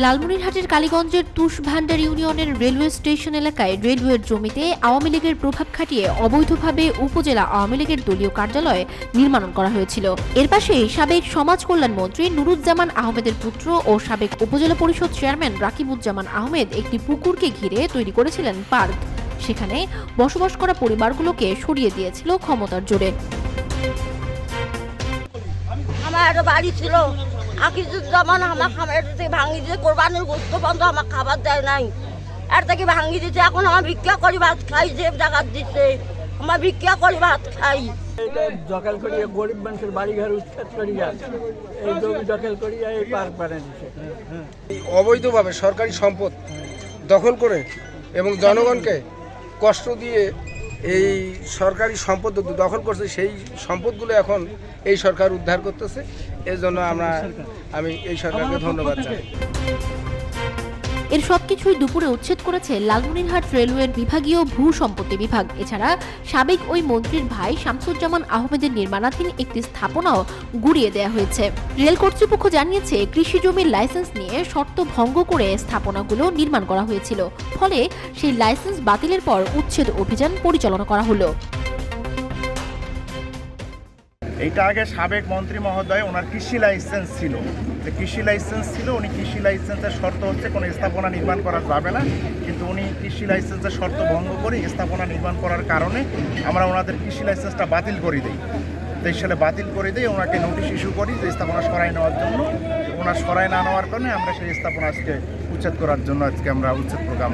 লালমনিরহাটের কালীগঞ্জের তুষভান্ডার ইউনিয়নের railway station এলাকায় রেলওয়ের জমিতে আওয়ামী লীগের প্রভাব খাটিয়ে অবৈধভাবে উপজেলা আওয়ামী লীগের দলীয় কার্যালয় নির্মাণ করা হয়েছিল। এর পাশেই সাবেক সমাজ কল্যাণ মন্ত্রী নুরুজ্জামান আহমেদের পুত্র ও সাবেক উপজেলা পরিষদ চেয়ারম্যান রাকিবুজ্জামান আহমেদ একটি পুকুরকে ঘিরে তৈরি করেছিলেন পার্ক। সেখানে বসবাস করা পরিবারগুলোকে সরিয়ে দিয়েছিল ক্ষমতার জোরে। আমার একটা বাড়ি ছিল, আকিজুজ্জামান আমার খামার ভাঙি দিয়ে কোরবানির গোস্ত বন্ধ আমার খাবার দেয় নাই, এর থেকে ভাঙি দিচ্ছে। এখন আমার ভিক্ষা করি ভাত খাই, যে জায়গা দিচ্ছে আমার ভিক্ষা করি ভাত খাই। দখল করিয়া গরিব মানুষের বাড়ি ঘর উচ্ছেদ করিয়া এই জমি দখল করিয়া এই পার্ক বানিয়ে দিচ্ছে। অবৈধভাবে সরকারি সম্পদ দখল করে এবং জনগণকে কষ্ট দিয়ে এই সরকারি সম্পদ দখল করছে, সেই সম্পদগুলো এখন এই সরকার উদ্ধার করতেছে। এর জন্য আমি এই সরকারকে ধন্যবাদ জানাই। এর সবকিছুই দুপুরে উচ্ছেদ করেছে লালমনিরহাট রেলওয়ের বিভাগীয় ভূ সম্পত্তি বিভাগ। এছাড়া সাবেক ওই মন্ত্রীর ভাই শামসুজ্জামান আহমেদের নির্মাণাধীন একটি স্থাপনাও গুড়িয়ে দেওয়া হয়েছে। রেল কর্তৃপক্ষ জানিয়েছে, কৃষি জমির লাইসেন্স নিয়ে শর্ত ভঙ্গ করে স্থাপনাগুলো নির্মাণ করা হয়েছিল। ফলে সেই লাইসেন্স বাতিলের পর উচ্ছেদ অভিযান পরিচালনা করা হলো। এইটা আগে সাবেক মন্ত্রী মহোদয় ওনার কৃষি লাইসেন্স ছিল, উনি কৃষি লাইসেন্সের শর্ত হচ্ছে কোনো স্থাপনা নির্মাণ করা যাবে না, কিন্তু উনি কৃষি লাইসেন্সের শর্ত ভঙ্গ করে স্থাপনা নির্মাণ করার কারণে আমরা ওনাদের কৃষি লাইসেন্সটা বাতিল করে দিই। 23 সালে বাতিল করে দিয়ে ওনাকে নোটিশ ইস্যু করি যে স্থাপনা সরাই নেওয়ার জন্য। ওনার সরাই না নেওয়ার কারণে আমরা সেই স্থাপনা আজকে উচ্ছেদ করার জন্য আজকে আমরা উচ্ছেদ প্রোগ্রাম